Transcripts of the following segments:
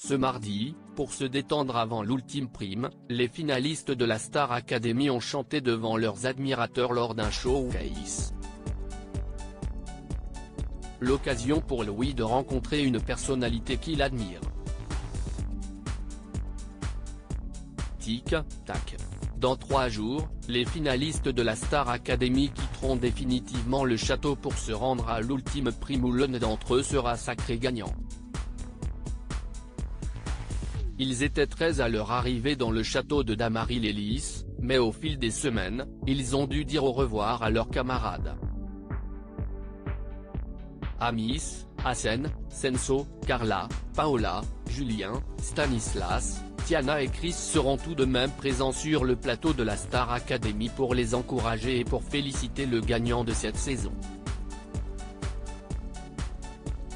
Ce mardi, pour se détendre avant l'ultime prime, les finalistes de la Star Academy ont chanté devant leurs admirateurs lors d'un showcase. L'occasion pour Louis de rencontrer une personnalité qu'il admire. Tic, tac. Dans 3 jours, les finalistes de la Star Academy quitteront définitivement le château pour se rendre à l'ultime prime où l'un d'entre eux sera sacré gagnant. Ils étaient 13 à leur arrivée dans le château de Damary-les-Lys, mais au fil des semaines, ils ont dû dire au revoir à leurs camarades. Amis, Hassen, Senso, Carla, Paola, Julien, Stanislas, Tiana et Chris seront tout de même présents sur le plateau de la Star Academy pour les encourager et pour féliciter le gagnant de cette saison.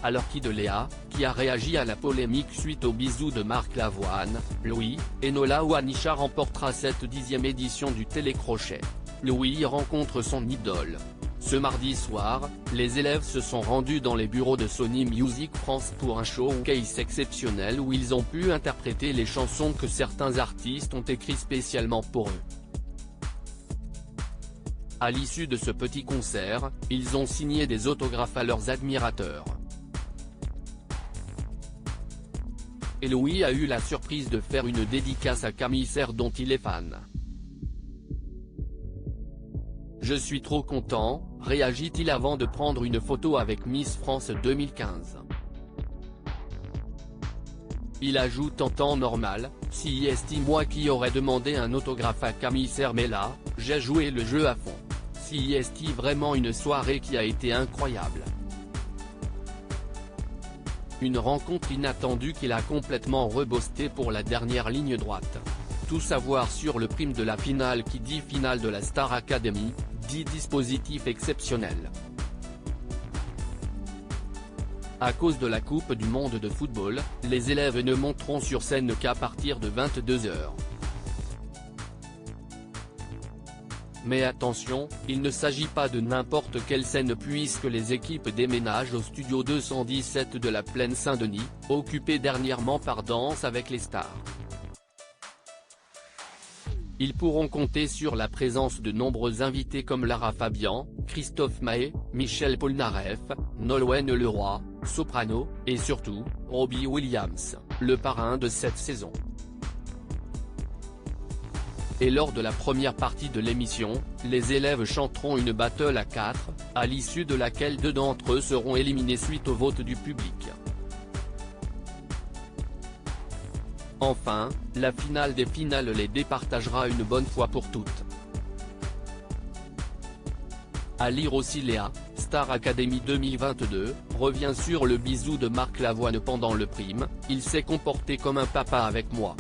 Alors qui de Léa, qui a réagi à la polémique suite au bisou de Marc Lavoine, Louis, et Nola Wanisha remportera cette 10e édition du télécrochet. Louis rencontre son idole. Ce mardi soir, les élèves se sont rendus dans les bureaux de Sony Music France pour un showcase exceptionnel où ils ont pu interpréter les chansons que certains artistes ont écrites spécialement pour eux. À l'issue de ce petit concert, ils ont signé des autographes à leurs admirateurs. Et Louis a eu la surprise de faire une dédicace à Camille Serre dont il est fan. Je suis trop content, réagit-il avant de prendre une photo avec Miss France 2015. Il ajoute en temps normal, si est moi qui aurais demandé un autographe à Camille Serre mais là, j'ai joué le jeu à fond. Si est vraiment une soirée qui a été incroyable. Une rencontre inattendue qu'il a complètement reboostée pour la dernière ligne droite. Tout savoir sur le prime de la finale qui dit finale de la Star Academy, dit dispositif exceptionnel. À cause de la Coupe du Monde de football, les élèves ne monteront sur scène qu'à partir de 22 h. Mais attention, il ne s'agit pas de n'importe quelle scène puisque les équipes déménagent au studio 217 de la Plaine Saint-Denis, occupé dernièrement par Danse avec les stars. Ils pourront compter sur la présence de nombreux invités comme Lara Fabian, Christophe Maé, Michel Polnareff, Nolwenn Leroy, soprano, et surtout, Robbie Williams, le parrain de cette saison. Et lors de la première partie de l'émission, les élèves chanteront une battle à 4, à l'issue de laquelle 2 d'entre eux seront éliminés suite au vote du public. Enfin, la finale des finales les départagera une bonne fois pour toutes. À lire aussi Léa, Star Academy 2022, revient sur le bisou de Marc Lavoine pendant le prime, il s'est comporté comme un papa avec moi.